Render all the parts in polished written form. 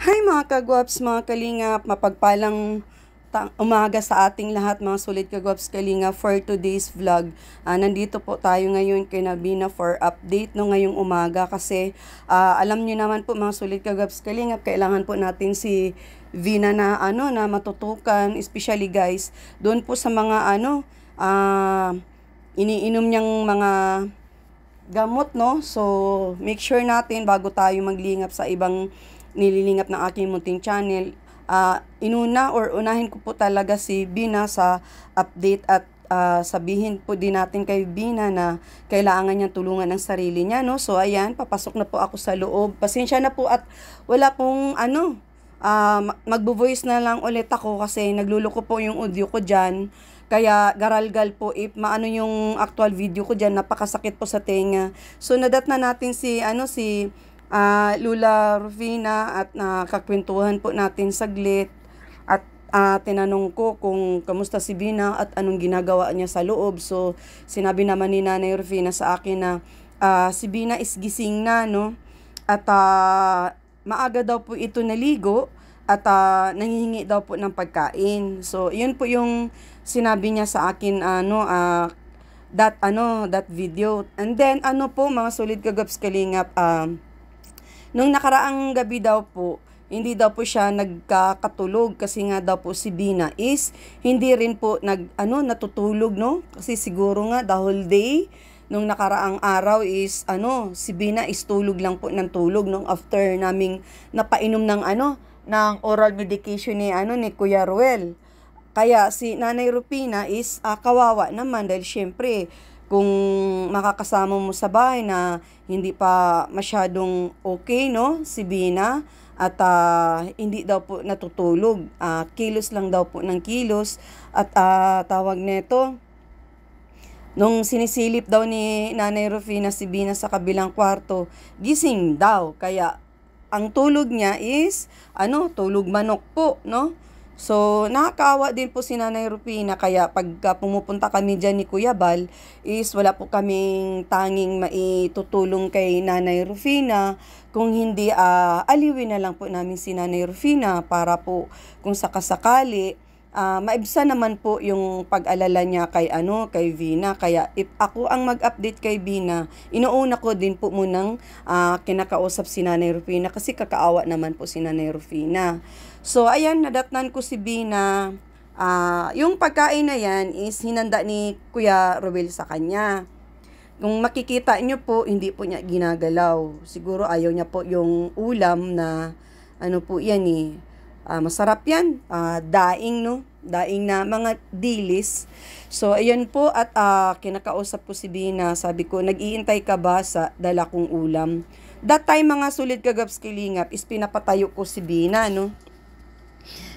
Hi mga kagwaps, mga kalingap, mapagpalang umaga sa ating lahat mga solid kagwaps kalingap for today's vlog. Nandito po tayo ngayon kay Nabina for update no ngayong umaga kasi alam niyo naman po mga solid kagwaps kalingap, kailangan po natin si Vina na na matutukan, especially guys doon po sa mga iniinom niyang mga gamot, no? So, make sure natin bago tayo maglingap sa ibang nililingap ng aking munting channel, unahin ko po talaga si Bina sa update at sabihin po din natin kay Bina na kailangan niyang tulungan ng sarili niya, no? So, ayan, papasok na po ako sa loob. Pasensya na po at wala pong magbo-voice na lang ulit ako kasi nagluluko po yung audio ko dyan. Kaya garalgal po if maano yung actual video ko diyan, napakasakit po sa tenga. So nadat na natin si Lula Rufina at nakakwentuhan po natin saglit at tinanong ko kung kamusta si Bina at anong ginagawa niya sa loob. So sinabi naman ni Nanay Rufina sa akin na si Bina is gising na, no? At maaga daw po ito naligo at nanghihingi daw po ng pagkain. So yun po yung sinabi niya sa akin that video. And then po mga solid kagaps kalingap, nung nakaraang gabi daw po hindi daw po siya nagkakatulog kasi nga daw po si Bina is hindi rin po natutulog, no? Kasi siguro nga the whole day nung nakaraang araw is si Bina is tulog lang po ng tulog nung after naming napainom ng oral medication ni Kuya Ruel. Kaya si Nanay Rupina is kawawa naman dahil syempre kung makakasama mo sa bahay na hindi pa masyadong okay, no, si Bina at hindi daw po natutulog, kilos lang daw po ng kilos at tawag nito, nung sinisilip daw ni Nanay Rufina si Bina sa kabilang kwarto, gising daw. Kaya ang tulog niya is tulog manok po, no? So, nakakaawa din po si Nanay Rufina, kaya pag pumupunta kami dyan ni Kuya Bal, is wala po kaming tanging maitutulong kay Nanay Rufina, kung hindi aliwin na lang po namin si Nanay Rufina para po kung sakasakali, maibsa naman po yung pag-alala niya kay Vina. Kaya if ako ang mag-update kay Vina, inuuna ko din po munang kinakausap si Nanay Rufina kasi kakaawa naman po si Nanay Rufina. So, ayan, nadatnan ko si Bina. Yung pagkain na yan is hinanda ni Kuya Ruel sa kanya. Kung makikita nyo po, hindi po niya ginagalaw. Siguro ayaw niya po yung ulam na po yan eh. Masarap yan. Daing, no? Daing na mga dilis. So, ayan po at kinakausap ko si Bina. Sabi ko, nag-iintay ka ba sa dala kong ulam? That time, mga sulit kagaps kilingap, is pinapatayo ko si Bina, no?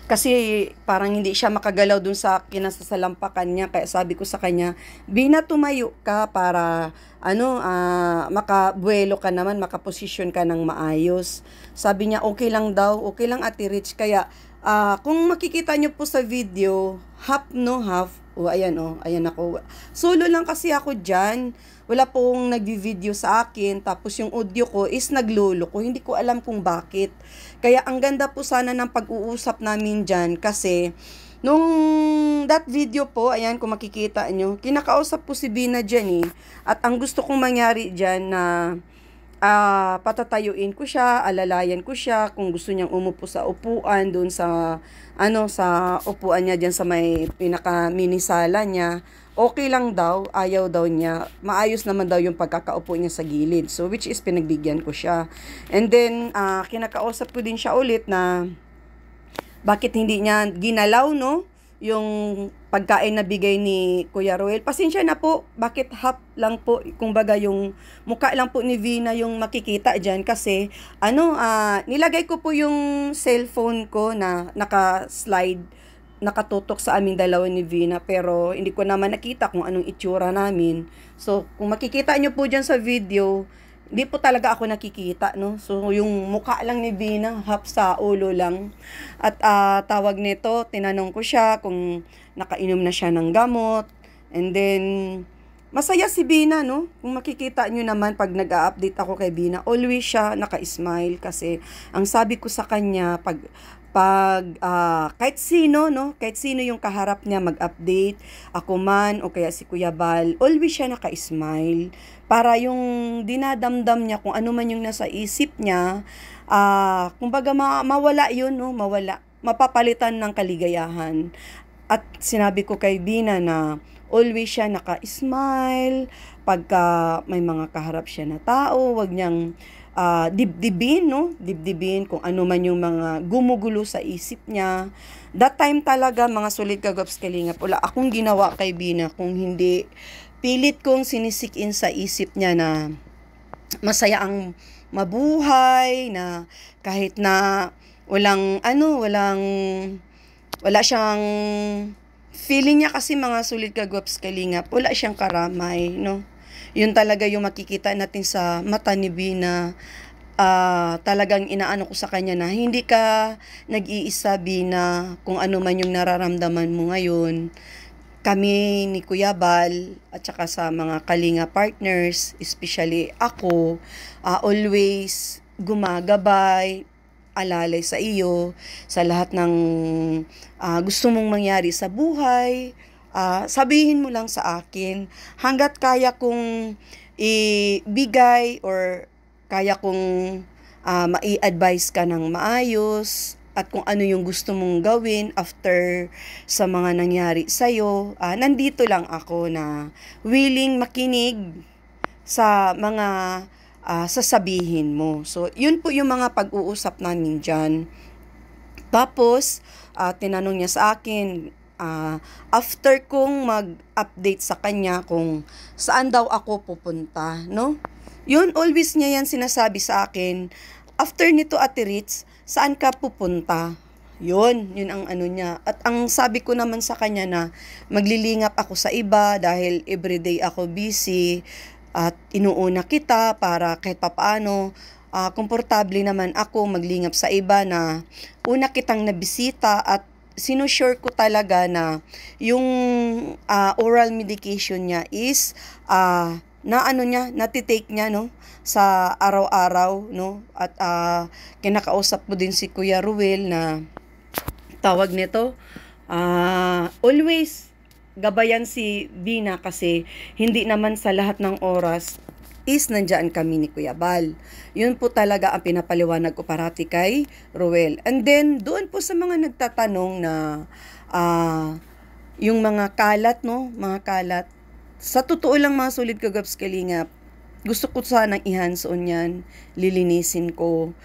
Kasi parang hindi siya makagalaw dun sa kinasasalampakan niya. Kaya sabi ko sa kanya, Bina, tumayo ka para makabuelo ka naman, makaposisyon ka ng maayos. Sabi niya, okay lang daw, okay lang Ate Rich. Kaya kung makikita niyo po sa video, half. Ayan ako. Solo lang kasi ako dyan. Wala pong nagvi-video sa akin. Tapos yung audio ko is naglolo ko. Hindi ko alam kung bakit. Kaya ang ganda po sana ng pag-uusap namin dyan. Kasi nung that video po, ayan kung makikita nyo, kinakausap po si Bina dyan eh. At ang gusto kong mangyari dyan na patatayuin ko siya, alalayan ko siya kung gusto niyang umupo sa upuan doon sa sa upuan niya diyan sa may pinaka mini sala niya. Okay lang daw, ayaw daw niya. Maayos naman daw yung pagkakaupo niya sa gilid. So which is pinagbigyan ko siya. And then kinakausap ko din siya ulit na bakit hindi niya ginalaw, no, yung pagkain na bigay ni Kuya Ruel. Pasensya na po, bakit half lang po, kumbaga yung mukha lang po ni Vina yung makikita dyan kasi nilagay ko po yung cellphone ko na naka-slide, nakatutok sa aming dalawa ni Vina, pero hindi ko naman nakita kung anong itsura namin. So kung makikita nyo po dyan sa video, hindi po talaga ako nakikita, no? So, yung mukha lang ni Vina, half sa ulo lang. At tawag nito, tinanong ko siya kung nakainom na siya ng gamot. And then, Masaya si Bina, no? Kung makikita nyo naman pag nag-a-update ako kay Bina, always siya naka-smile kasi ang sabi ko sa kanya, kahit sino, no? Kahit sino yung kaharap niya mag-update, ako man o kaya si Kuya Bal, always siya naka-smile para yung dinadamdam niya kung ano man yung nasa isip niya, kumbaga mawala yun, no? Mawala. Mapapalitan ng kaligayahan. At sinabi ko kay Bina na always siya naka-smile pagka may mga kaharap siya na tao, wag niyang dibdibin, no? Dibdibin kung ano man yung mga gumugulo sa isip niya. That time talaga, mga solid kagaps kalingap, wala akong ginawa kay Bina kung hindi pilit kong sinisikin sa isip niya na masaya ang mabuhay, na kahit na wala siyang feeling niya kasi, mga solid kagwaps kalingap, wala siyang karamay, no? Yun talaga yung makikita natin sa mata ni Bina. Talagang inaano ko sa kanya na hindi ka nag-iisa, Bina, kung ano man yung nararamdaman mo ngayon. Kami ni Kuya Bal at saka sa mga kalinga partners, especially ako, always gumagabay, alalay sa iyo, sa lahat ng gusto mong mangyari sa buhay. Sabihin mo lang sa akin, hanggat kaya kong ibigay or kaya kong mai-advise ka ng maayos at kung ano yung gusto mong gawin after sa mga nangyari sa'yo, nandito lang ako na willing makinig sa mga sasabihin mo. So, yun po yung mga pag-uusap namin dyan. Tapos, tinanong niya sa akin, after kong mag-update sa kanya kung saan daw ako pupunta, no? Yun, always niya yan sinasabi sa akin. After nito, Ate Ritz, saan ka pupunta? Yun ang ano niya. At ang sabi ko naman sa kanya na maglilingap ako sa iba dahil everyday ako busy at inuuna kita para kahit papaano komportable naman ako maglingap sa iba, na una kitang nabisita at sinusure ko talaga na yung oral medication niya is natitake niya, no, sa araw-araw, no, at kinakausap mo din si Kuya Ruel na tawag nito, always gabayan si Bina kasi hindi naman sa lahat ng oras is nandyan kami ni Kuya Bal. Yun po talaga ang pinapaliwanag ko parati kay Ruel. And then, doon po sa mga nagtatanong na yung mga kalat, no, mga kalat, sa totoo lang mga solid kagaps kalingap, gusto ko sanang i-hands-on yan, lilinisin ko.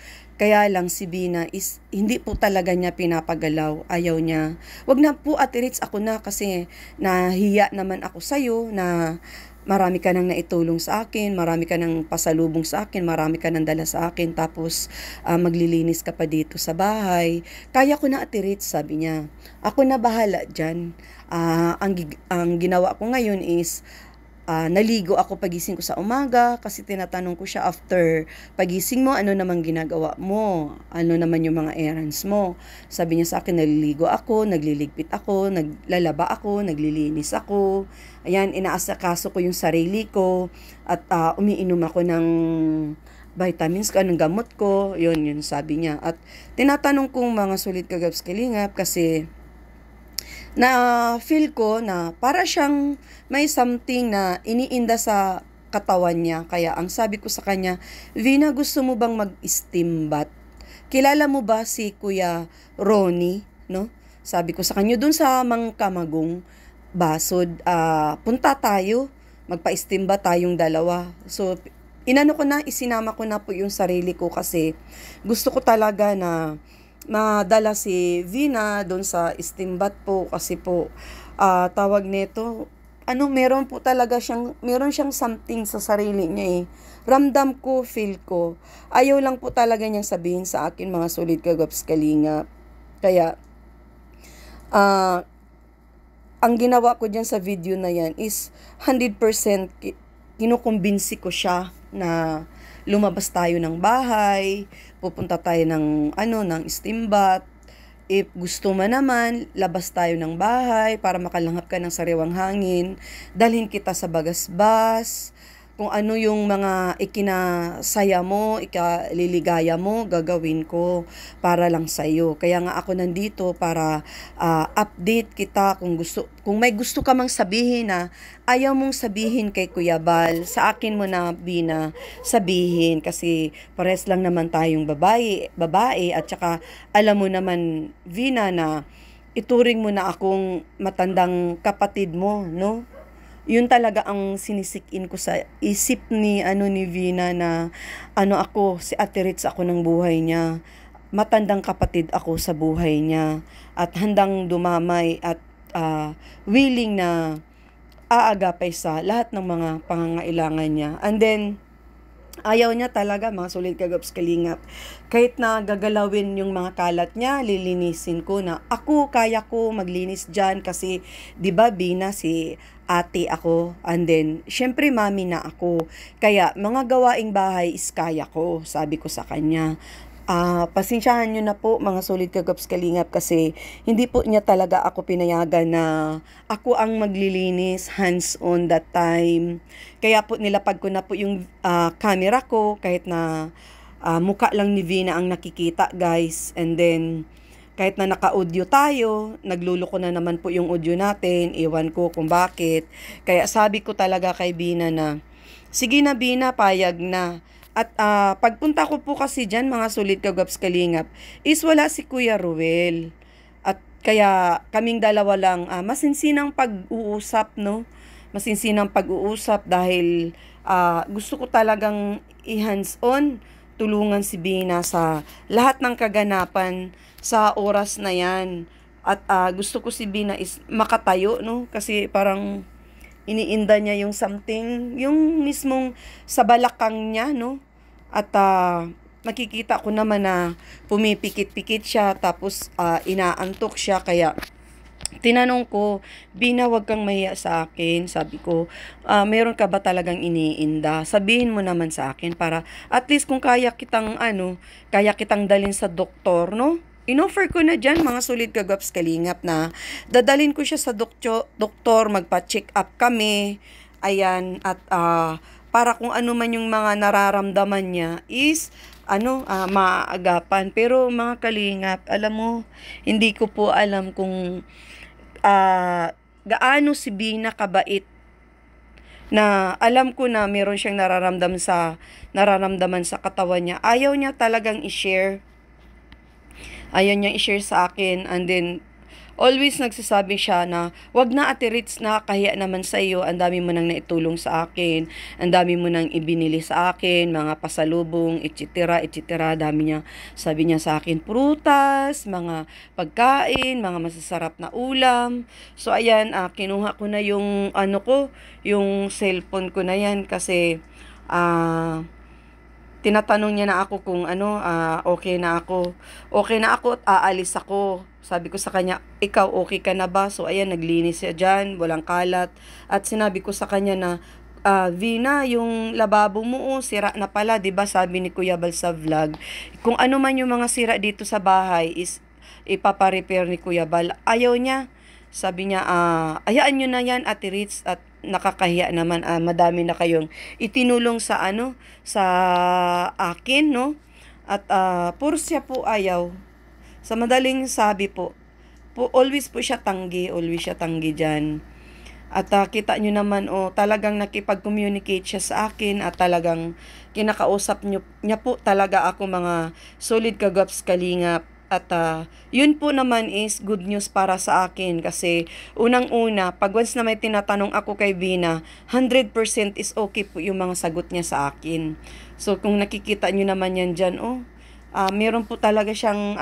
Kaya lang si Bina is hindi po talaga niya pinapagalaw, ayaw niya. Wag na po, Ate Ritz, ako na kasi nahiya naman ako sa'yo na marami ka nang naitulong sa akin, marami ka nang pasalubong sa akin, marami ka nang dala sa akin, tapos maglilinis ka pa dito sa bahay. Kaya ko na, Ate Ritz, sabi niya. Ako na bahala dyan. Ang ginawa ko ngayon is naligo ako pagising ko sa umaga kasi tinatanong ko siya after pagising mo, ano naman ginagawa mo? Ano naman yung mga errands mo? Sabi niya sa akin, naliligo ako, nagliligpit ako, naglalaba ako, naglilinis ako. Ayan, inaasakaso ko yung sarili ko at umiinom ako ng vitamins ko, ng gamot ko. Yun sabi niya. At tinatanong kong mga solid kagaps kalingap kasi na feel ko na para siyang may something na iniinda sa katawan niya. Kaya ang sabi ko sa kanya, Vina, gusto mo bang mag-steam bath? Kilala mo ba si Kuya Ronnie, no? Sabi ko sa kanya, dun sa Mangkamagong Basod, punta tayo, magpa-steam bath tayong dalawa. So, isinama ko na po yung sarili ko kasi gusto ko talaga na madala si Vina doon sa steam bath po kasi po tawag nito, meron siyang something sa sarili niya eh. Ramdam ko, feel ko. Ayaw lang po talaga niyang sabihin sa akin, mga solid kagaps kalingap. Kaya ang ginawa ko dyan sa video na yan is 100% kinukumbinsi ko siya na lumabas tayo ng bahay, pupunta tayo ng steam bath, if gusto mo naman, labas tayo ng bahay para makalanghap ka ng sariwang hangin, dalhin kita sa Bagasbas, kung ano yung mga ikinasaya mo, ikaliligaya mo, gagawin ko para lang sa'yo. Kaya nga ako nandito para update kita kung may gusto ka mang sabihin na ayaw mong sabihin kay Kuya Bal, sa akin mo na Bina sabihin kasi pares lang naman tayong babae at saka alam mo naman Vina na ituring mo na akong matandang kapatid mo, no? Yun talaga ang sinisikin ko sa isip ni Vina na ako, si Ate Ritz ako ng buhay niya. Matandang kapatid ako sa buhay niya at handang dumamay at willing na aagapay sa lahat ng mga pangangailangan niya. And then ayaw niya talaga, mga solid kagaps kalingap. Kahit na gagalawin yung mga kalat niya, lilinisin ko na ako, kaya ko maglinis dyan kasi, di ba Bina, si ate ako, and then, syempre mami na ako. Kaya, mga gawaing bahay is kaya ko, sabi ko sa kanya. Pasensyahan nyo na po mga solid kagaps kalingap kasi hindi po niya talaga ako pinayagan na ako ang maglilinis hands on that time. Kaya po nilapag ko na po yung camera ko kahit na mukha lang ni Vina ang nakikita guys. And then kahit na naka-audio tayo, nagluloko na naman po yung audio natin. Iwan ko kung bakit. Kaya sabi ko talaga kay Bina na sige na Bina, payag na. At pagpunta ko po kasi dyan, mga solid kagaps kalingap, is wala si Kuya Ruel. At kaya kaming dalawa lang, masinsinang pag-uusap, no? Masinsinang pag-uusap dahil gusto ko talagang i-hands-on, tulungan si Bina sa lahat ng kaganapan sa oras na yan. At gusto ko si Bina is makatayo, no? Kasi parang iniinda niya yung something, yung mismong sa balakang niya, no? At nakikita ko naman na pumipikit-pikit siya, tapos inaantok siya, kaya tinanong ko, Bina, wag kang mahiya sa akin. Sabi ko, meron ka ba talagang iniinda? Sabihin mo naman sa akin para at least kung kaya kitang dalhin sa doktor, no? Inoffer ko na dyan, mga solid kagaps kalingap, na dadalhin ko siya sa doktor, magpa-check up kami, ayan, at para kung ano man yung mga nararamdaman niya is, maagapan. Pero mga kalingap, alam mo, hindi ko po alam kung gaano si Bina kabait, na alam ko na meron siyang nararamdaman sa katawan niya. Ayaw niya talagang i-share. Ayaw niyang i-share sa akin, and then always nagsasabi siya na wag na Ate Ritz, nakakahiya naman sa iyo, ang dami mo nang naitulong sa akin, ang dami mo nang ibinili sa akin, mga pasalubong, etc. Dami niya, sabi niya sa akin, prutas, mga pagkain, mga masasarap na ulam. So ayan, kinuha ko na yung yung cellphone ko na yan kasi tinatanong niya na ako kung okay na ako at aalis ako. Sabi ko sa kanya, ikaw okay ka na ba? So ayan, naglinis siya dyan, walang kalat. At sinabi ko sa kanya na, Vina, yung lababo mo, sira na pala, 'di ba? Sabi ni Kuya Bal sa vlog. Kung ano man yung mga sira dito sa bahay is ipapa-repair ni Kuya Bal. Ayaw niya. Sabi niya, hayaan nyo na yan, Ate Ritz, at nakakahiya naman, madami na kayong itinulong sa sa akin, no? At puro siya po ayaw. Sa madaling sabi po, always siya tanggi dyan. At kita nyo naman, talagang nakipag-communicate siya sa akin at talagang kinakausap niya po talaga ako, mga solid kagaps kalingap. At yun po naman is good news para sa akin kasi unang-una, pag once na may tinatanong ako kay Bina, 100% is okay po yung mga sagot niya sa akin. So kung nakikita nyo naman yan dyan, meron po talaga siyang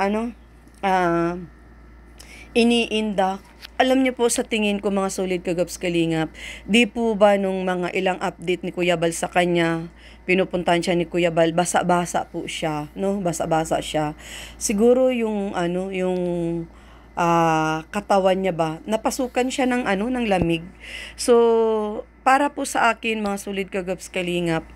iniinda. Alam niyo po, sa tingin ko, mga solid kagaps kalingap, di po ba nung mga ilang update ni Kuya Bal sa kanya, pinupuntahan siya ni Kuya Bal, basa-basa po siya, no? Basa-basa siya. Siguro yung katawan niya ba, napasukan siya ng lamig. So para po sa akin, mga solid kagaps kalingap,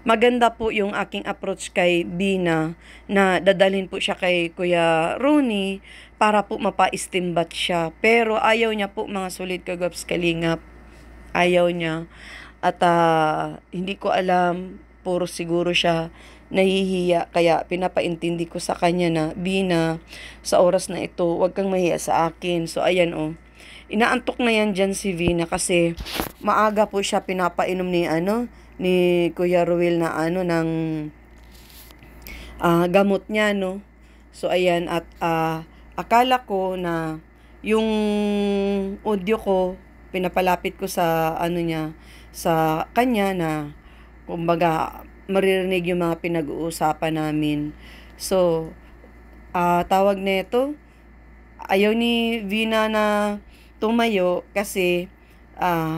maganda po yung aking approach kay Bina na dadalhin po siya kay Kuya Ronnie para po mapa-istimbat siya. Pero ayaw niya po mga solid kagwaps kalingap. Ayaw niya. At hindi ko alam, puro siguro siya nahihiya. Kaya pinapaintindi ko sa kanya na, Bina, sa oras na ito, huwag kang mahiya sa akin. So ayan inaantok na yan dyan si Vina kasi maaga po siya pinapainom ni Kuya Ruel na ng gamot niya, no. So ayan, at akala ko na yung audio ko pinapalapit ko sa niya, sa kanya, na kumbaga maririnig yung mga pinag-uusapan namin. So tawag nito, ayaw ni Vina na tumayo kasi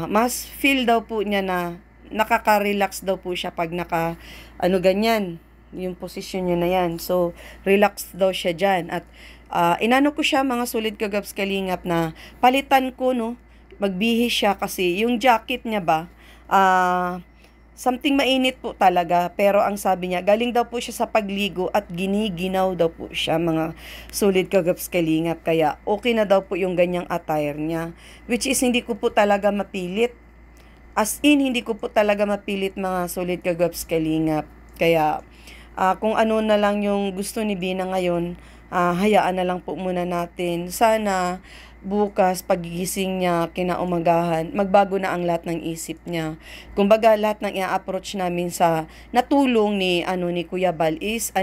mas feel daw po niya na nakaka-relax daw po siya pag ganyan yung posisyon niya na yan. So relax daw siya dyan. At inano ko siya mga solid kagaps kalingap na palitan ko, no, magbihis siya kasi yung jacket niya ba something mainit po talaga, pero ang sabi niya galing daw po siya sa pagligo at giniginaw daw po siya mga solid kagaps kalingap, kaya okay na daw po yung ganyang attire niya, which is hindi ko po talaga mapilit, as in hindi ko po talaga mapilit mga solid kagaps kalingap. Kaya kung ano na lang yung gusto ni Bina ngayon, hayaan na lang po muna natin. Sana bukas pagigising niya kinaumagahan, magbago na ang lahat ng isip niya. Kumbaga lahat ng i-approach namin sa natulong ni Kuya Bal is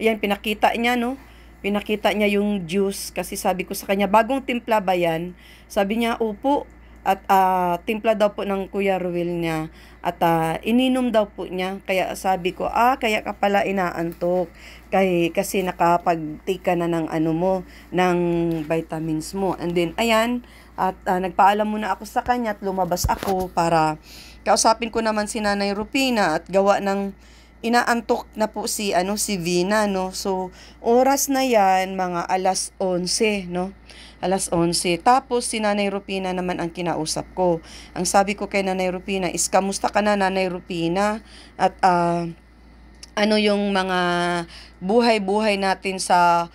yan pinakita niya, no. Pinakita niya yung juice kasi sabi ko sa kanya, bagong timpla ba yan? Sabi niya, opo. At timpla daw po ng Kuya Ruel niya. At ininom daw po niya. Kaya sabi ko, kaya ka pala inaantok. Kasi nakapag-take ka na ng ng vitamins mo. And then, ayan, at nagpaalam muna ako sa kanya at lumabas ako para kausapin ko naman si Nanay Rupina at gawa ng inaantok na po si Vina, no. So oras na yan mga alas 11, no. Alas 11. Tapos si Nanay Rupina naman ang kinausap ko. Ang sabi ko kay Nanay Rupina is, kamusta ka na, Nanay Rupina? At yung mga buhay-buhay natin sa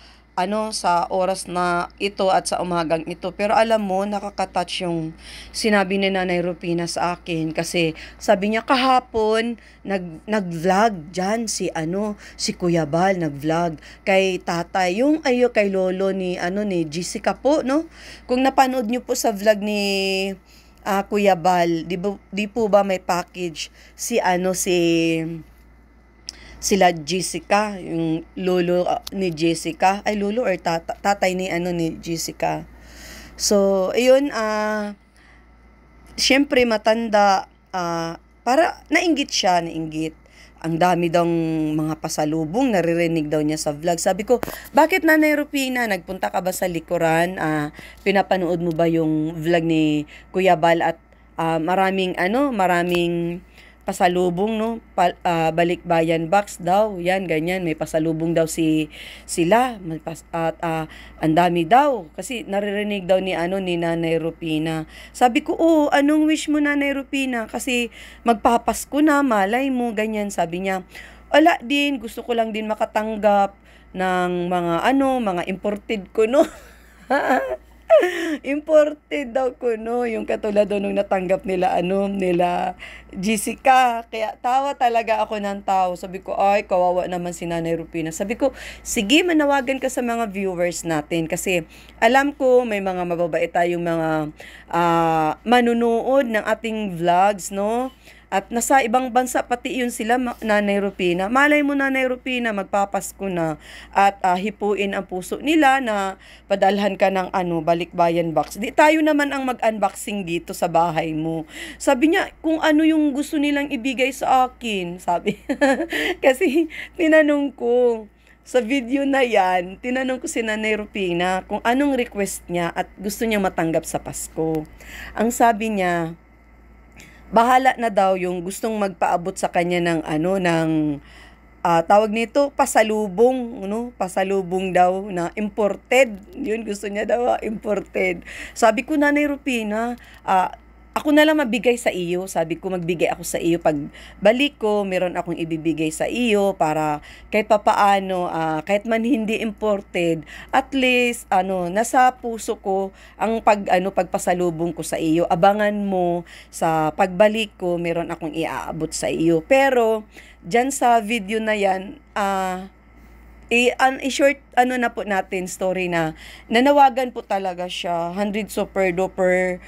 sa oras na ito at sa umagang ito. Pero alam mo, nakaka-touch yung sinabi ni Nanay Rupina sa akin kasi sabi niya kahapon nag-vlog diyan si Kuya Bal, nag-vlog kay tatay, yung kay lolo ni Jessica po, no. Kung napanood niyo po sa vlog ni Kuya Bal, di po ba may package sila Jessica, yung lolo ni Jessica, lolo or tatay ni ni Jessica. So ayun, syempre matanda, para nainggit siya. Ang dami daw mga pasalubong, naririnig daw niya sa vlog. Sabi ko, bakit Nanay Rupina, nagpunta ka ba sa likuran? Pinapanood mo ba yung vlog ni Kuya Bal at maraming pasalubong, no. Balikbayan box daw, yan ganyan, may pasalubong daw sila at ang dami daw kasi naririnig daw ni Nanay Rupina. Sabi ko, anong wish mo, Nanay Rupina, kasi magpapasko na, malay mo, ganyan. Sabi niya, wala din, gusto ko lang din makatanggap ng mga imported ko, no. Imported daw ko, no, yung katulad nung natanggap nila Jessica. Kaya tawa talaga ako ng tao. Sabi ko, ay kawawa naman si Nanay Rupina. Sabi ko, sige, manawagan ka sa mga viewers natin kasi alam ko may mga mababait tayong mga manunood ng ating vlogs, no. At nasa ibang bansa pati yun sila, Nanay Rupina. Malay mo, Nanay Rupina, magpapasko na at hipuin ang puso nila na padalhan ka ng balikbayan box. Di tayo naman ang mag-unboxing dito sa bahay mo. Sabi niya, kung ano yung gusto nilang ibigay sa akin, sabi. Kasi tinanong ko sa video na yan, tinanong ko si Nanay Rupina kung anong request niya at gusto niya matanggap sa Pasko. Ang sabi niya, bahala na daw yung gustong magpaabot sa kanya ng tawag nito, pasalubong, no? Pasalubong daw na imported. Yun, gusto niya daw imported. Sabi ko, Nanay Rupina, ako na lang mabigay sa iyo. Sabi ko, magbigay ako sa iyo. Pag balik ko, meron akong ibibigay sa iyo para kahit papaano, kahit man hindi imported, at least, nasa puso ko ang pagpasalubong ko sa iyo. Abangan mo sa pagbalik ko, meron akong iaabot sa iyo. Pero, dyan sa video na yan, i-short na po natin story na nanawagan po talaga siya 100 super duper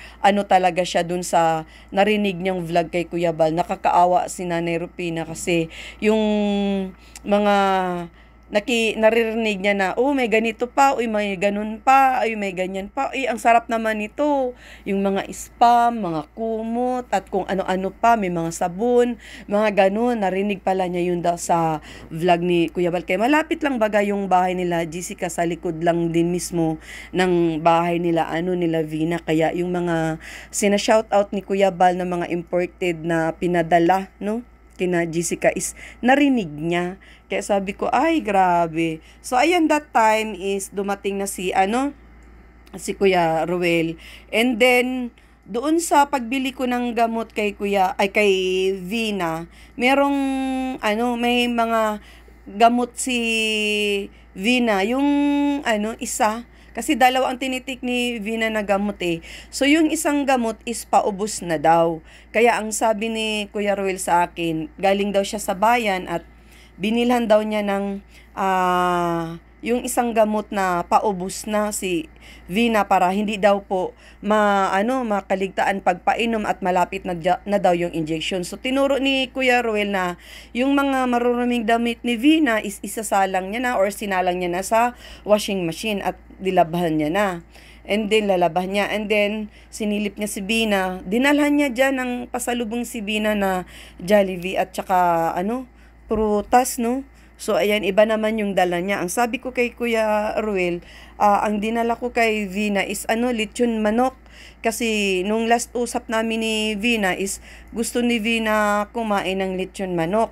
talaga siya dun sa narinig niyang vlog kay Kuya Bal. Nakakaawa si Nanay Rupina kasi yung mga naririnig niya na, oh, may ganito pa, uy, may ganun pa, uy, may ganyan pa, uy, ang sarap naman nito. Yung mga spam, mga kumot, at kung ano-ano pa, may mga sabon, mga ganun. Narinig pala niya yun daw sa vlog ni Kuya Bal. Kaya malapit lang baga yung bahay nila, Jessica, sa likod lang din mismo ng bahay nila, nila Vina. Kaya yung mga sina-shoutout ni Kuya Bal na mga imported na pinadala, no? Kina Jessica is narinig niya. Kaya sabi ko, ay grabe. So ayan, that time is dumating na si Kuya Ruel. And then doon sa pagbili ko ng gamot kay kay Vina, merong may mga gamot si Vina, yung isa. Kasi dalawa ang tinitik ni Vina na gamot eh. So, yung isang gamot is paubos na daw. Kaya ang sabi ni Kuya Ruel sa akin, galing daw siya sa bayan at binilhan daw niya ng yung isang gamot na paubos na si Vina para hindi daw po makaligtaan pagpainom at malapit na daw yung injection. So tinuro ni Kuya Ruel na yung mga maruruming damit ni Vina is isasalang niya na or sinalang niya na sa washing machine at dilabhan niya na. And then lalaban niya. And then sinilip niya si Vina. Dinalhan niya dyan ng pasalubong si Vina na Jollibee at saka prutas, no? So, ayan, iba naman yung dala niya. Ang sabi ko kay Kuya Ruel, ang dinala ko kay Vina is lechon manok. Kasi nung last usap namin ni Vina is gusto ni Vina kumain ng lechon manok.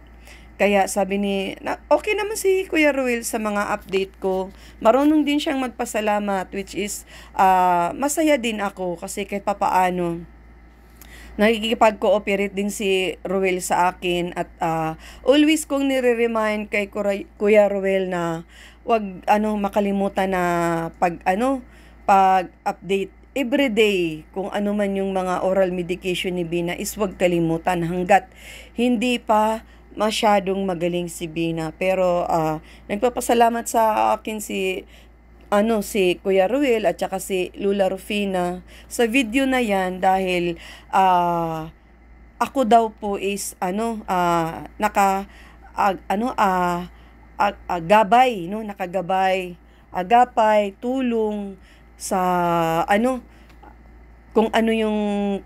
Kaya sabi okay naman si Kuya Ruel sa mga update ko. Marunong din siyang magpasalamat, which is masaya din ako kasi kahit papaano nakikipag-cooperate din si Ruel sa akin at always kong nire-remind kay Kuya Ruel na wag makalimutan na pag-update everyday kung ano man yung mga oral medication ni Bina is wag kalimutan hanggat hindi pa masyadong magaling si Bina. Pero nagpapasalamat sa akin si Kuya Ruel at saka si Lula Rufina sa video na yan dahil ako daw po is nakagabay, agapay, tulong sa kung ano yung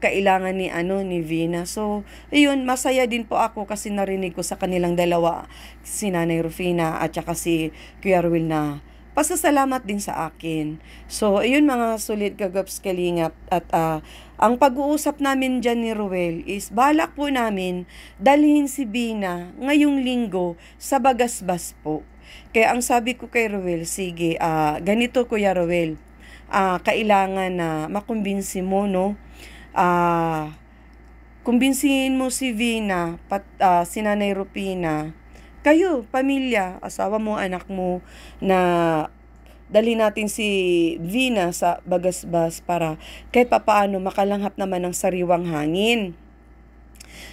kailangan ni Vina. So, ayun, masaya din po ako kasi narinig ko sa kanilang dalawa, si Nanay Rufina at saka si Kuya Ruel na pasasalamat din sa akin. So, ayun mga sulit kagaps kalingap. At ang pag-uusap namin dyan ni Ruel is balak po namin dalhin si Bina ngayong linggo sa Bagasbas po. Kaya ang sabi ko kay Ruel, sige, ganito Kuya Ruel, kailangan na makumbinsi mo, no? Kumbinsihin mo si Vina, si Nanay Rupina, kayo, pamilya, asawa mo, anak mo, na dali natin si Vina sa Bagasbas para kahit papaano makalanghap naman ng sariwang hangin.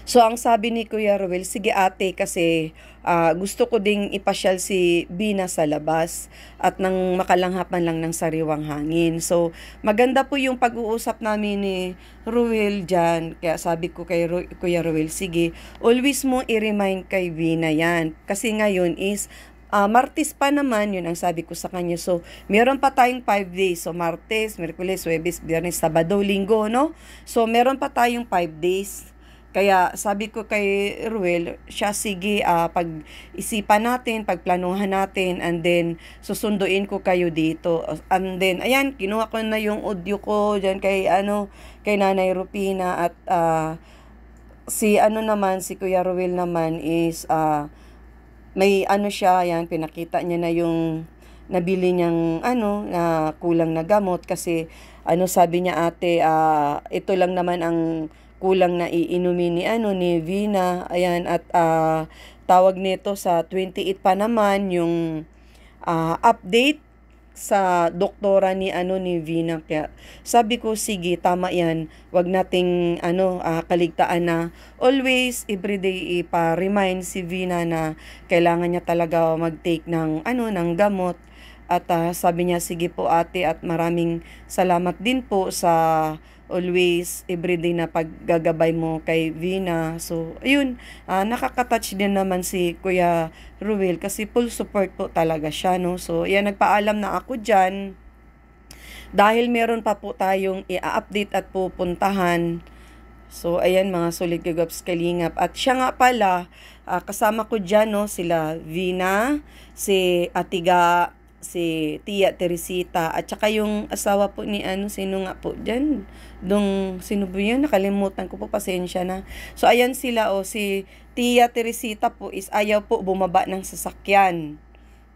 So, ang sabi ni Kuya Ruel, sige ate, kasi gusto ko ding ipasyal si Bina sa labas at nang makalanghapan lang ng sariwang hangin. So, maganda po yung pag-uusap namin ni Ruel dyan. Kaya sabi ko kay Kuya Ruel, sige, always mo i-remind kay Bina yan. Kasi ngayon is Martes pa naman, yun ang sabi ko sa kanya. So, meron pa tayong 5 days. So, Martes, Miyerkules, Huwebes, Biyernes, Sabado, Linggo, no? So, meron pa tayong 5 days. Kaya sabi ko kay Ruel, siya sige, pag-isipan natin, pagplanuhan natin, and then susunduin ko kayo dito. And then, ayan, kinuha ko na yung audio ko dyan kay Nanay Rupina at si Kuya Ruel naman is may siya, yan, pinakita niya na yung nabili niyang ano na kulang na gamot kasi ano sabi niya ate, ito lang naman ang kulang na iinumin ni ano ni Vina. Ayan, at tawag nito sa 28 pa naman yung update sa doktora ni ano ni Vina. Kaya sabi ko sige, tama yan, wag nating ano kaligtaan na always everyday ipa-remind si Vina na kailangan niya talaga mag-take ng ano ng gamot. At sabi niya sige po ate, at maraming salamat din po sa always everyday na paggagabay mo kay Vina. So ayun, nakaka-touch din naman si Kuya Ruel kasi full support po talaga siya, no. So yan, nagpaalam na ako diyan dahil meron pa po tayong i-update at pupuntahan. So ayan mga solid kagaps kalingap, at siya nga pala kasama ko diyan, no, sila Vina, si Atiga, si Tia Teresita, at saka yung asawa po ni ano, sino nga po dyan, sino po yun, nakalimutan ko po, pasensya na. So ayan sila, si Tia Teresita po is ayaw po bumaba ng sasakyan,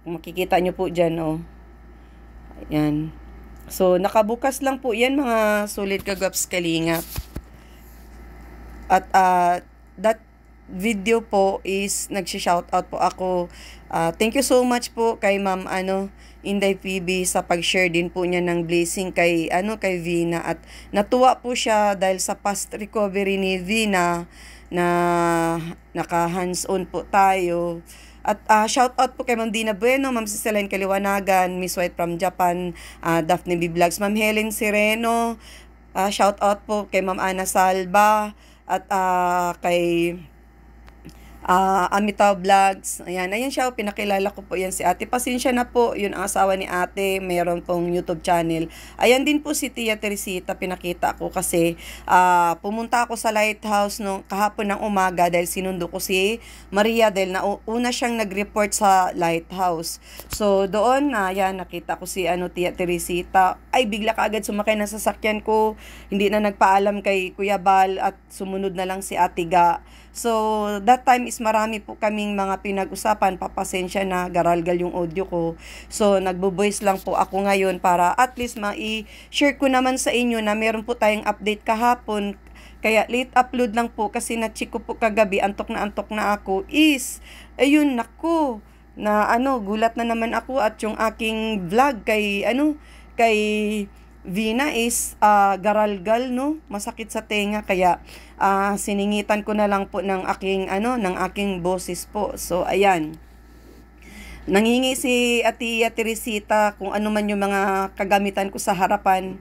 kung makikita nyo po dyan, ayan. So nakabukas lang po yan mga solid kagaps kalingap. At that video po is nagsha-shoutout po ako. Thank you so much po kay Ma'am Inday PB sa pag-share din po niya ng blessing kay kay Vina, at natuwa po siya dahil sa past recovery ni Vina na naka hands-on po tayo. At shoutout po kay Ma'am Dina Bueno, Ma'am Cicelaine Kaliwanagan, Miss White from Japan, Daphne B Vlogs, Ma'am Helen Sireno, shoutout po kay Ma'am Ana Salva, at kay Amitaw Vlogs. Ayan siya, pinakilala ko po yan si ate. Pasensya na po, yun ang asawa ni ate, mayroon pong YouTube channel. Ayan din po si Tia Teresita, pinakita ko kasi pumunta ako sa Lighthouse kahapon ng umaga dahil sinundo ko si Maria dahil una siyang nag-report sa Lighthouse. So doon ayan, nakita ko si Tia Teresita. Ay, bigla kaagad sumakay ng sasakyan ko. Hindi na nagpaalam kay Kuya Bal at sumunod na lang si Atiga. So, that time is marami po kaming mga pinag-usapan. Papasensya na, garalgal yung audio ko. So, nagbo-voice lang po ako ngayon para at least ma-share ko naman sa inyo na meron po tayong update kahapon. Kaya late upload lang po kasi na-check ko po kagabi, antok na ako is, ayun, naku, na gulat na naman ako at yung aking vlog kay Vina is garalgal, no, masakit sa tenga, kaya siningitan ko na lang po ng aking boses po. So ayan, nangingi si Tia Teresita kung ano man yung mga kagamitan ko sa harapan.